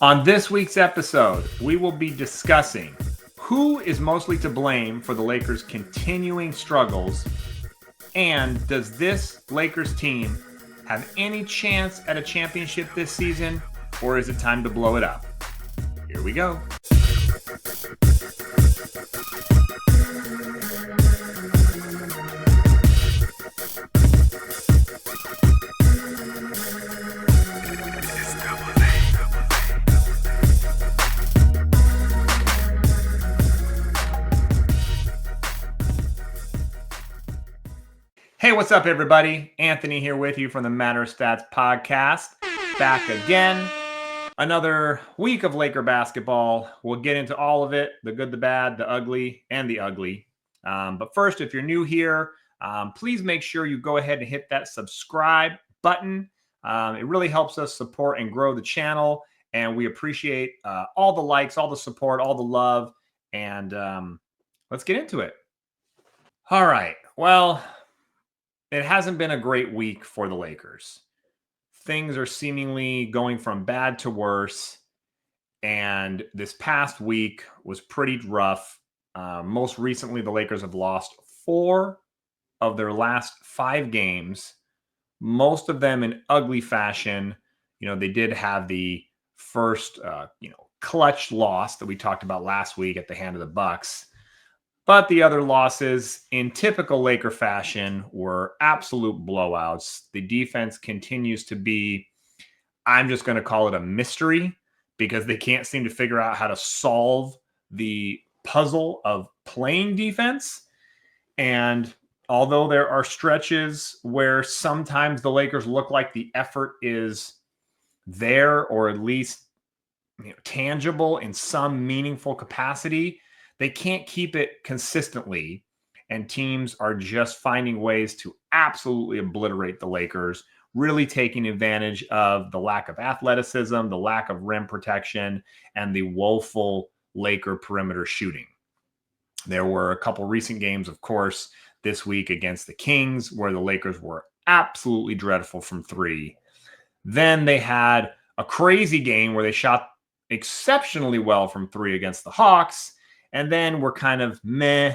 On this week's episode, we will be discussing who is mostly to blame for the Lakers' continuing struggles, and does this Lakers team have any chance at a championship this season, or is it time to blow it up? Here we go. Hey, what's up, everybody? Anthony here with you from the Matter of Stats podcast. Back again. Another week of Laker basketball. We'll get into all of it, the good, the bad, the ugly, and the ugly. But first, if you're new here, please make sure you go ahead and hit that subscribe button. It really helps us support and grow the channel, and we appreciate all the likes, all the support, all the love, and let's get into it. All right. Well, it hasn't been a great week for the Lakers. Things are seemingly going from bad to worse, and this past week was pretty rough. Most recently, the Lakers have lost 4 of their last 5 games, most of them in ugly fashion. They did have the first, clutch loss that we talked about last week at the hand of the Bucks. But the other losses, in typical Laker fashion, were absolute blowouts. The defense continues to be, I'm just going to call it a mystery, because they can't seem to figure out how to solve the puzzle of playing defense. And although there are stretches where sometimes the Lakers look like the effort is there, or at least tangible in some meaningful capacity, they can't keep it consistently, and teams are just finding ways to absolutely obliterate the Lakers, really taking advantage of the lack of athleticism, the lack of rim protection, and the woeful Laker perimeter shooting. There were a couple recent games, of course, this week against the Kings, where the Lakers were absolutely dreadful from 3. Then they had a crazy game where they shot exceptionally well from 3 against the Hawks. And then we're kind of meh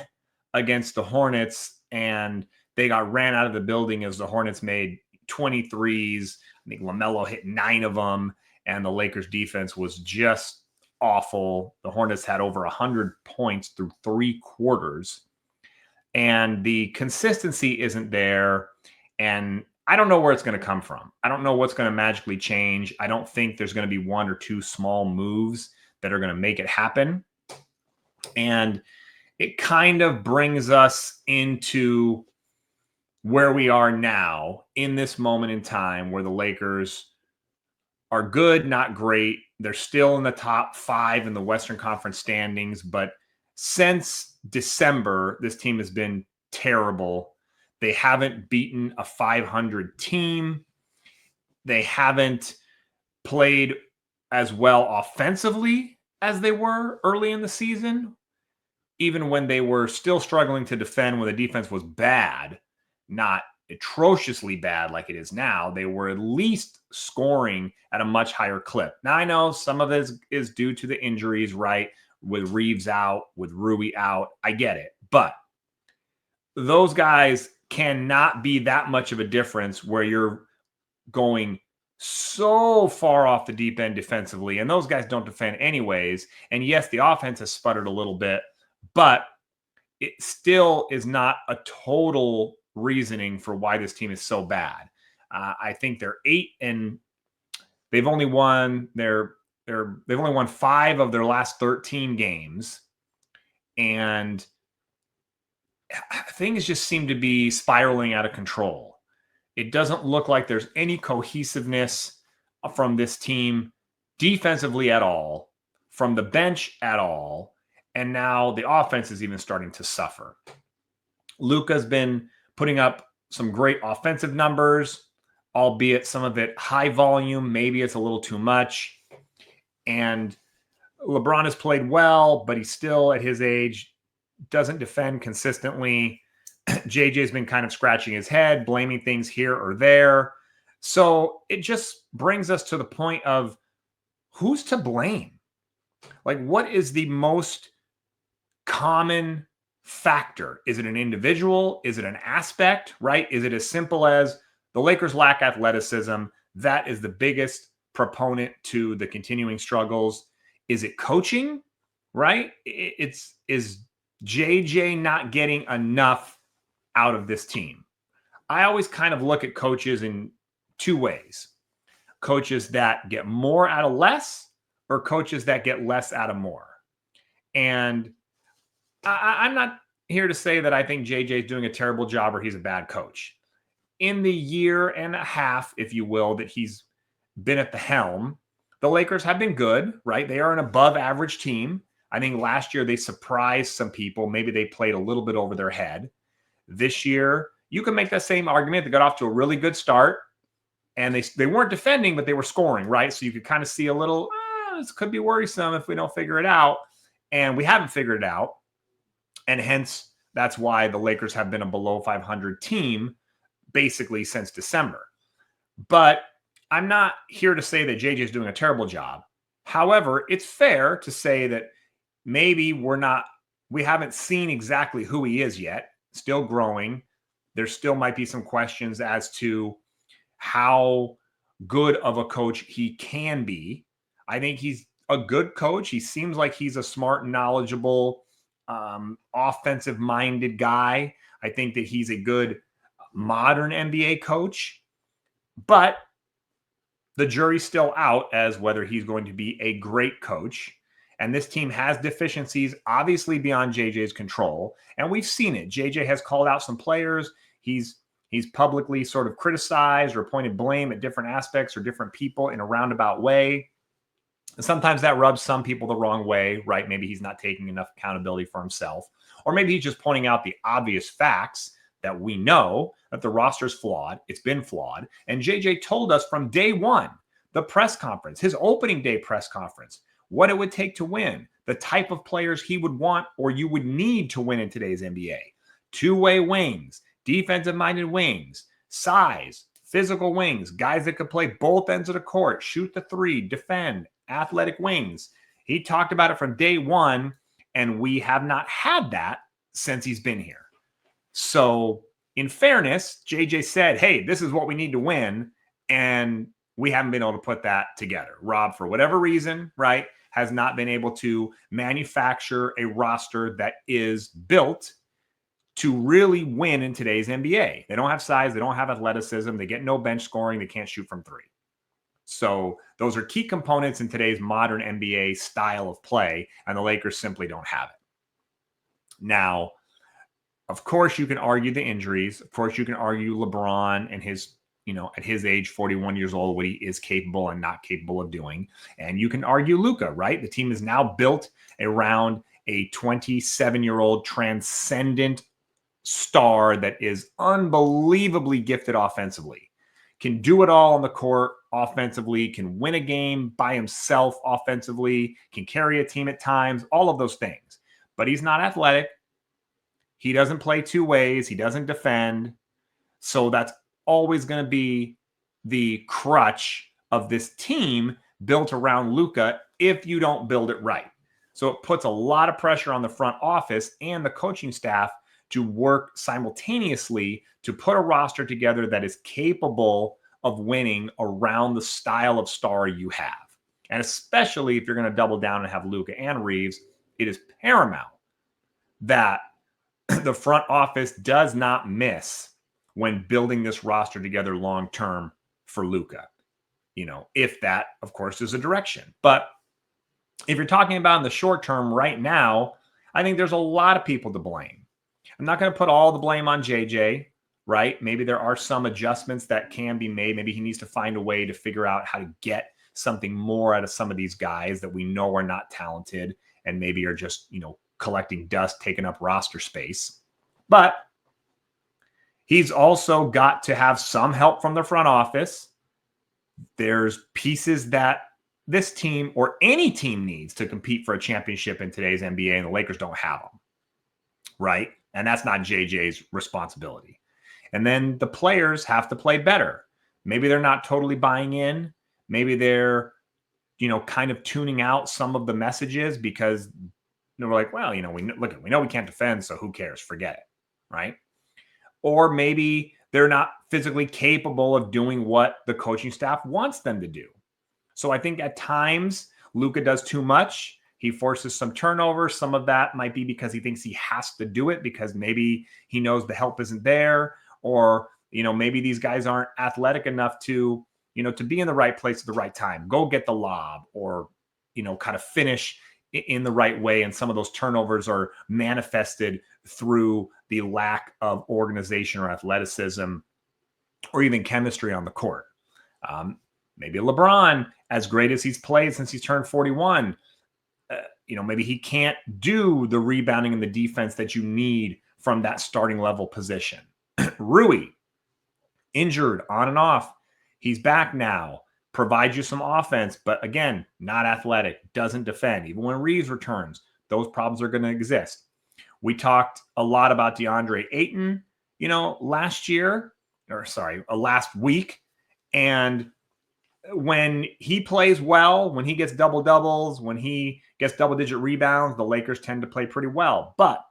against the Hornets, and they got ran out of the building as the Hornets made 23s. I think LaMelo hit 9 of them, and the Lakers defense was just awful. The Hornets had over 100 points through 3 quarters, and the consistency isn't there, and I don't know where it's going to come from. I don't know what's going to magically change. I don't think there's going to be 1 or 2 small moves that are going to make it happen. And it kind of brings us into where we are now in this moment in time, where the Lakers are good, not great. They're still in the top 5 in the Western Conference standings. But since December, this team has been terrible. They haven't beaten a 500 team. They haven't played as well offensively as they were early in the season, even when they were still struggling to defend when the defense was bad, not atrociously bad like it is now. They were at least scoring at a much higher clip. Now, I know some of this is due to the injuries, right? With Reeves out, with Rui out. I get it. But those guys cannot be that much of a difference where you're going so far off the deep end defensively, and those guys don't defend anyways. And yes, the offense has sputtered a little bit, but it still is not a total reasoning for why this team is so bad. I think they're 8, and they've only won they've only won 5 of their last 13 games, and things just seem to be spiraling out of control. It doesn't look like there's any cohesiveness from this team defensively at all, from the bench at all, and now the offense is even starting to suffer. Luka's been putting up some great offensive numbers, albeit some of it high volume. Maybe it's a little too much. And LeBron has played well, but he's still, at his age, doesn't defend consistently. JJ's been kind of scratching his head, blaming things here or there. So it just brings us to the point of who's to blame? Like, what is the most common factor? Is it an individual? Is it an aspect, right? Is it as simple as the Lakers lack athleticism? That is the biggest proponent to the continuing struggles. Is it coaching, right? Is JJ not getting enough out of this team? I always kind of look at coaches in two ways. Coaches that get more out of less, or coaches that get less out of more. And I'm not here to say that I think JJ is doing a terrible job or he's a bad coach. In the year and a half, if you will, that he's been at the helm, the Lakers have been good, right? They are an above average team. I think last year they surprised some people. Maybe they played a little bit over their head. This year, you can make that same argument. They got off to a really good start, and they weren't defending, but they were scoring, right? So you could kind of see a little, this could be worrisome if we don't figure it out. And we haven't figured it out. And hence, that's why the Lakers have been a below 500 team basically since December. But I'm not here to say that JJ is doing a terrible job. However, it's fair to say that maybe we haven't seen exactly who he is yet. Still growing. There still might be some questions as to how good of a coach he can be. I think he's a good coach. He seems like he's a smart, knowledgeable, offensive-minded guy. I think that he's a good modern NBA coach, but the jury's still out as whether he's going to be a great coach. And this team has deficiencies, obviously beyond JJ's control. And we've seen it. JJ has called out some players. He's publicly sort of criticized or pointed blame at different aspects or different people in a roundabout way. And sometimes that rubs some people the wrong way, right? Maybe he's not taking enough accountability for himself. Or maybe he's just pointing out the obvious facts that we know that the roster's flawed. It's been flawed. And JJ told us from day one, the press conference, his opening day press conference, what it would take to win, the type of players he would want or you would need to win in today's NBA. Two-way wings, defensive-minded wings, size, physical wings, guys that could play both ends of the court, shoot the three, defend, athletic wings. He talked about it from day one, and we have not had that since he's been here. So in fairness, JJ said, hey, this is what we need to win, and we haven't been able to put that together. Rob, for whatever reason, right, has not been able to manufacture a roster that is built to really win in today's NBA. They don't have size. They don't have athleticism. They get no bench scoring. They can't shoot from three. So those are key components in today's modern NBA style of play, and the Lakers simply don't have it. Now, of course, you can argue the injuries. Of course, you can argue LeBron and his, at his age, 41 years old, what he is capable and not capable of doing. And you can argue Luka, right? The team is now built around a 27-year-old transcendent star that is unbelievably gifted offensively, can do it all on the court offensively, can win a game by himself offensively, can carry a team at times, all of those things. But he's not athletic. He doesn't play two ways. He doesn't defend. So that's always going to be the crutch of this team built around Luka if you don't build it right. So it puts a lot of pressure on the front office and the coaching staff to work simultaneously to put a roster together that is capable of winning around the style of star you have. And especially if you're going to double down and have Luka and Reeves, it is paramount that the front office does not miss when building this roster together long-term for Luka. If that, of course, is a direction. But if you're talking about in the short term right now, I think there's a lot of people to blame. I'm not going to put all the blame on JJ, right? Maybe there are some adjustments that can be made. Maybe he needs to find a way to figure out how to get something more out of some of these guys that we know are not talented and maybe are just, collecting dust, taking up roster space. But he's also got to have some help from the front office. There's pieces that this team or any team needs to compete for a championship in today's NBA, and the Lakers don't have them, right? And that's not JJ's responsibility. And then the players have to play better. Maybe they're not totally buying in. Maybe they're kind of tuning out some of the messages because we're like, well, we know we can't defend, so who cares? Forget it, right? Or maybe they're not physically capable of doing what the coaching staff wants them to do. So I think at times Luka does too much. He forces some turnovers. Some of that might be because he thinks he has to do it because maybe he knows the help isn't there, or maybe these guys aren't athletic enough to to be in the right place at the right time, go get the lob, or kind of finish in the right way. And some of those turnovers are manifested through the lack of organization or athleticism or even chemistry on the court. Maybe LeBron, as great as he's played since he's turned 41, maybe he can't do the rebounding and the defense that you need from that starting level position. Rui, injured on and off. He's back now. Provides you some offense, but again, not athletic, doesn't defend. Even when Reeves returns, those problems are going to exist. We talked a lot about DeAndre Ayton, last week. And when he plays well, when he gets double doubles, when he gets double-digit rebounds, the Lakers tend to play pretty well. But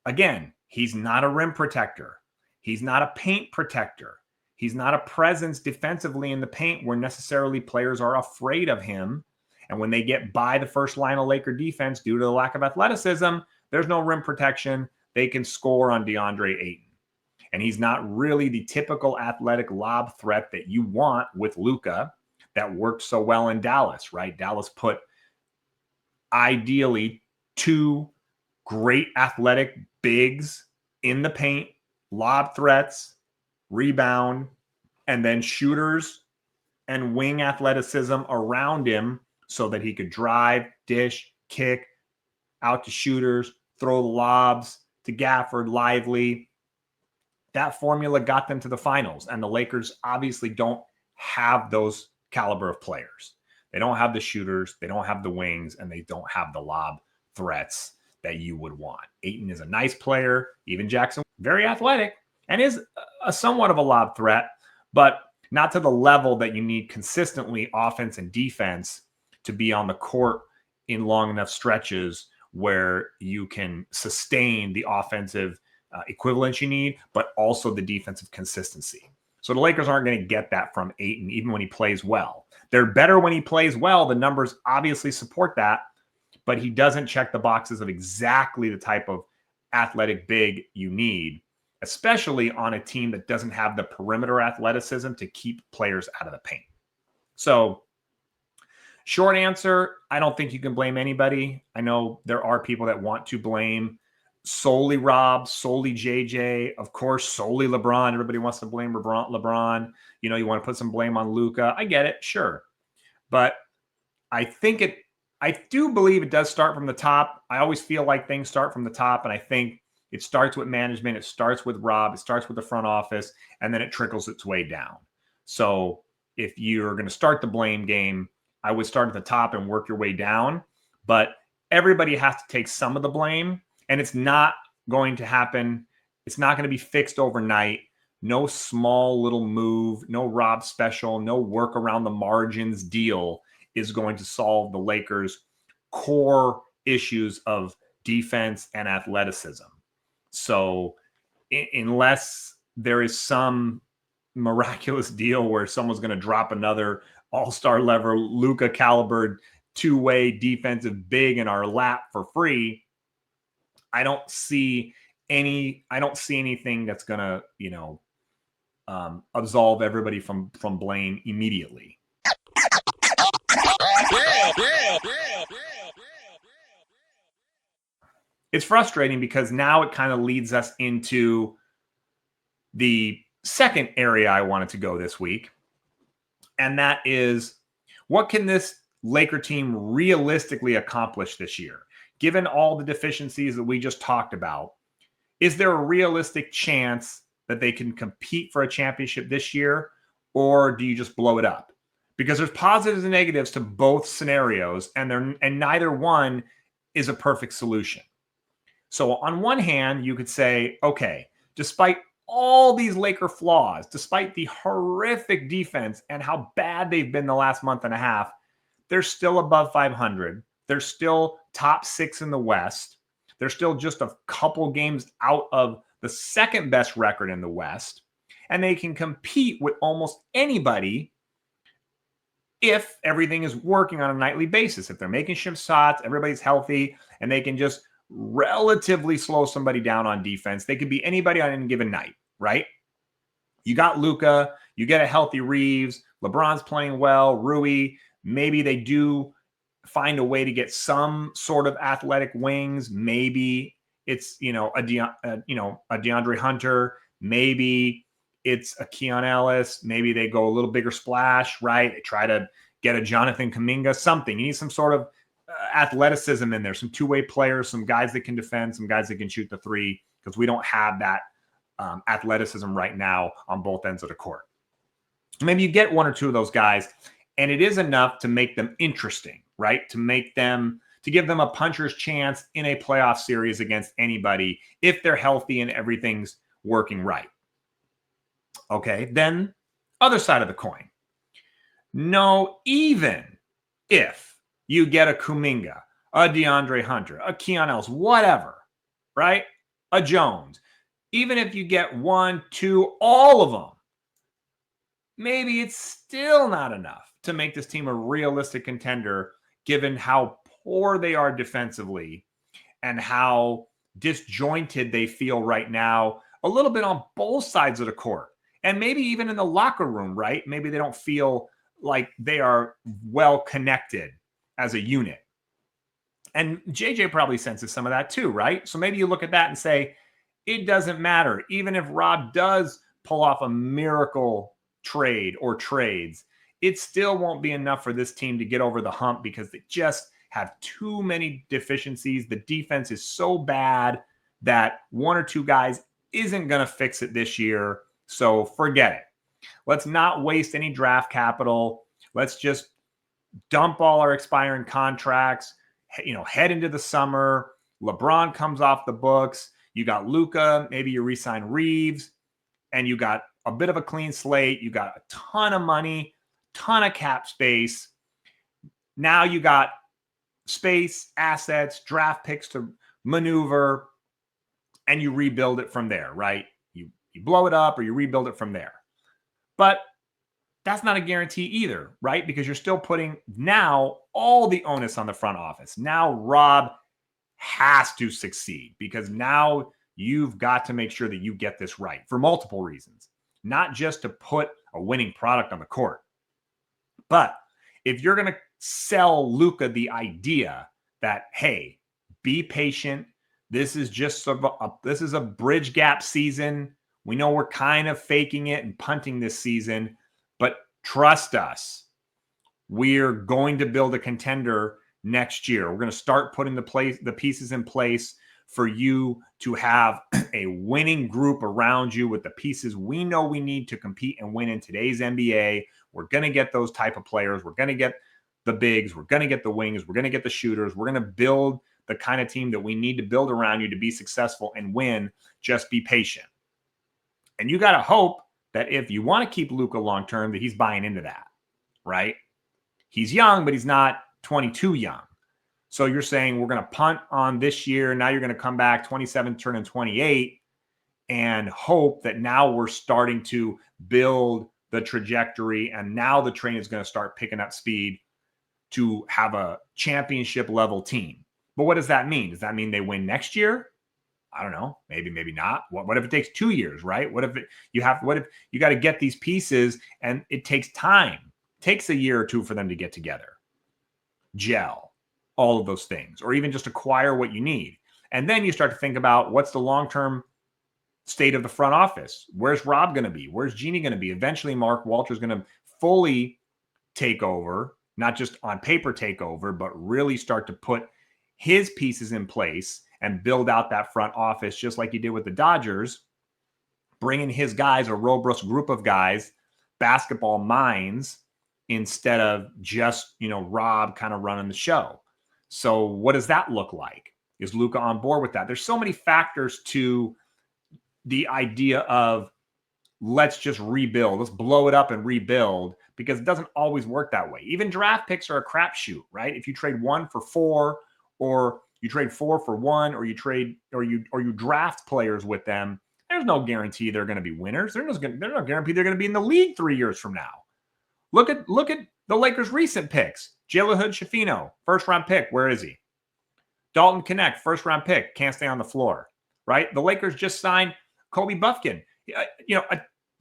again, he's not a rim protector. He's not a paint protector. He's not a presence defensively in the paint where necessarily players are afraid of him. And when they get by the first line of Laker defense due to the lack of athleticism, there's no rim protection. They can score on DeAndre Ayton. And he's not really the typical athletic lob threat that you want with Luka that worked so well in Dallas, right? Dallas put ideally two great athletic bigs in the paint, lob threats, rebound, and then shooters and wing athleticism around him so that he could drive, dish, kick out to shooters, throw the lobs to Gafford, Lively. That formula got them to the finals, and the Lakers obviously don't have those caliber of players. They don't have the shooters, they don't have the wings, and they don't have the lob threats that you would want. Ayton is a nice player. Even Jackson, very athletic, and is a somewhat of a lob threat, but not to the level that you need consistently offense and defense to be on the court in long enough stretches where you can sustain the offensive equivalence you need, but also the defensive consistency. So the Lakers aren't going to get that from Ayton, even when he plays well. They're better when he plays well. The numbers obviously support that, but he doesn't check the boxes of exactly the type of athletic big you need, especially on a team that doesn't have the perimeter athleticism to keep players out of the paint. So short answer, I don't think you can blame anybody. I know there are people that want to blame solely Rob, solely JJ, of course, solely LeBron. Everybody wants to blame LeBron. You want to put some blame on Luka. I get it, sure. But I do believe it does start from the top. I always feel like things start from the top, and I think it starts with management. It starts with Rob. It starts with the front office, and then it trickles its way down. So if you're going to start the blame game, I would start at the top and work your way down. But everybody has to take some of the blame, and it's not going to happen. It's not going to be fixed overnight. No small little move, no Rob special, no work around the margins deal is going to solve the Lakers' core issues of defense and athleticism. So unless there is some miraculous deal where someone's going to drop another all-star level Luka calibered two-way defensive big in our lap for free, I don't see anything that's going to, absolve everybody from blame immediately. It's frustrating because now it kind of leads us into the second area I wanted to go this week. And that is, what can this Laker team realistically accomplish this year? Given all the deficiencies that we just talked about, is there a realistic chance that they can compete for a championship this year, or do you just blow it up? Because there's positives and negatives to both scenarios, and neither one is a perfect solution. So on one hand, you could say, okay, despite all these Laker flaws, despite the horrific defense and how bad they've been the last month and a half, they're still above 500. They're still top 6 in the West. They're still just a couple games out of the second best record in the West. And they can compete with almost anybody if everything is working on a nightly basis. If they're making shots, everybody's healthy, and they can just relatively slow somebody down on defense. They could be anybody on any given night, right? You got Luka, you get a healthy Reeves, LeBron's playing well, Rui, maybe they do find a way to get some sort of athletic wings. Maybe it's, a DeAndre Hunter, maybe it's a Keon Ellis, maybe they go a little bigger splash, right? They try to get a Jonathan Kuminga, something. You need some sort of athleticism in there, some two-way players, some guys that can defend, some guys that can shoot the three, because we don't have that athleticism right now on both ends of the court. Maybe you get one or two of those guys, and it is enough to make them interesting, right? To give them a puncher's chance in a playoff series against anybody if they're healthy and everything's working right. Okay, then other side of the coin. No, even if you get a Kuminga, a DeAndre Hunter, a Keon Ellis, whatever, right? A Jones, even if you get one, two, all of them, maybe it's still not enough to make this team a realistic contender, given how poor they are defensively and how disjointed they feel right now, a little bit on both sides of the court. And maybe even in the locker room, right? Maybe they don't feel like they are well connected as a unit. And JJ probably senses some of that too, right? So maybe you look at that and say, it doesn't matter. Even if Rob does pull off a miracle trade or trades, it still won't be enough for this team to get over the hump because they just have too many deficiencies. The defense is so bad that one or two guys isn't going to fix it this year. So forget it. Let's not waste any draft capital. Let's just dump all our expiring contracts, head into the summer. LeBron comes off the books. You got Luka, maybe you re-sign Reeves, and you got a bit of a clean slate. You got a ton of money, ton of cap space. Now you got space, assets, draft picks to maneuver, and you rebuild it from there, right? You blow it up or you rebuild it from there. But that's not a guarantee either, right? Because you're still putting now all the onus on the front office. Now Rob has to succeed because now you've got to make sure that you get this right for multiple reasons, not just to put a winning product on the court. But if you're going to sell Luka the idea that, hey, be patient. This is just this is a bridge gap season. We know we're kind of faking it and punting this season, but trust us, we're going to build a contender next year. We're going to start putting the pieces in place for you to have a winning group around you with the pieces we know we need to compete and win in today's NBA. We're going to get those type of players. We're going to get the bigs. We're going to get the wings. We're going to get the shooters. We're going to build the kind of team that we need to build around you to be successful and win. Just be patient. And you got to hope that if you want to keep Luka long-term, that he's buying into that, right? He's young, but he's not 22 young. So you're saying we're going to punt on this year. Now you're going to come back 27, turning 28 and hope that now we're starting to build the trajectory. And now the train is going to start picking up speed to have a championship level team. But what does that mean? Does that mean they win next year? I don't know. Maybe, maybe not. What if it takes 2 years, right? What if you got to get these pieces and it takes time? It takes a year or two for them to get together, gel, all of those things, or even just acquire what you need. And then you start to think about what's the long-term state of the front office. Where's Rob going to be? Where's Jeannie going to be? Eventually, Mark Walter's going to fully take over, not just on paper take over, but really start to put his pieces in place and build out that front office, just like he did with the Dodgers, bringing his guys, a robust group of guys, basketball minds, instead of just, Rob kind of running the show. So what does that look like? Is Luka on board with that? There's so many factors to the idea of let's just rebuild. Let's blow it up and rebuild, because it doesn't always work that way. Even draft picks are a crapshoot, right? If you trade 1 for 4, or you trade 4 for 1, or you draft players with them, there's no guarantee they're going to be winners. There's no guarantee they're going to be in the league 3 years from now. Look at the Lakers' recent picks. Jalen Hood-Schifino, first-round pick. Where is he? Dalton Connect, first-round pick. Can't stay on the floor, right? The Lakers just signed Kobe Buffkin,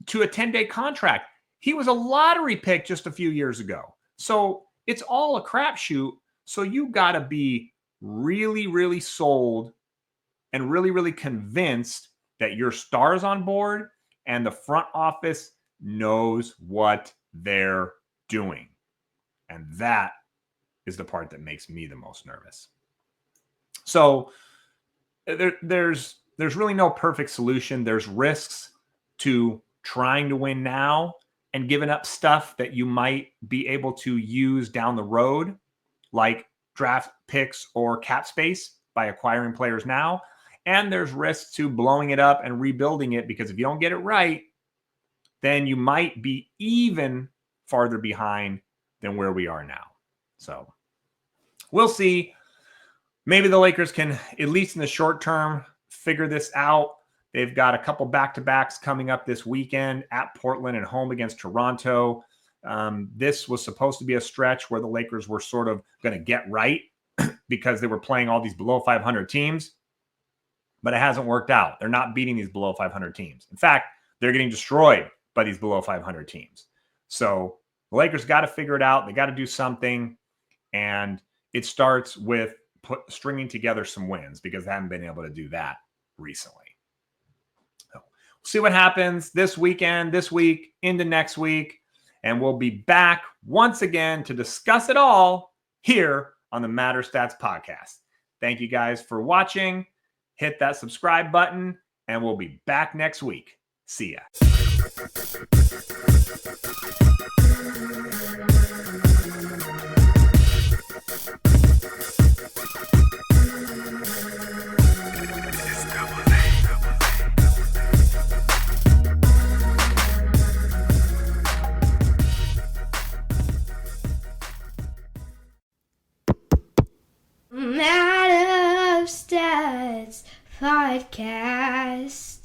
to a 10-day contract. He was a lottery pick just a few years ago. So it's all a crapshoot. So you got to be really, really sold and really, really convinced that your star's on board and the front office knows what they're doing. And that is the part that makes me the most nervous. So there's really no perfect solution. There's risks to trying to win now and giving up stuff that you might be able to use down the road, like draft picks or cap space, by acquiring players now. And there's risks to blowing it up and rebuilding it, because if you don't get it right, then you might be even farther behind than where we are now. So we'll see. Maybe the Lakers can, at least in the short term, figure this out. They've got a couple back-to-backs coming up this weekend at Portland and home against Toronto. This was supposed to be a stretch where the Lakers were sort of going to get right because they were playing all these below 500 teams, but it hasn't worked out. They're not beating these below 500 teams. In fact, they're getting destroyed by these below 500 teams. So the Lakers got to figure it out. They got to do something, and it starts with stringing together some wins, because they haven't been able to do that recently. So we'll see what happens this weekend, this week, into next week, and we'll be back once again to discuss it all here on the Matter Stats podcast. Thank you guys for watching. Hit that subscribe button, and we'll be back next week. See ya. Matter of Stats podcast.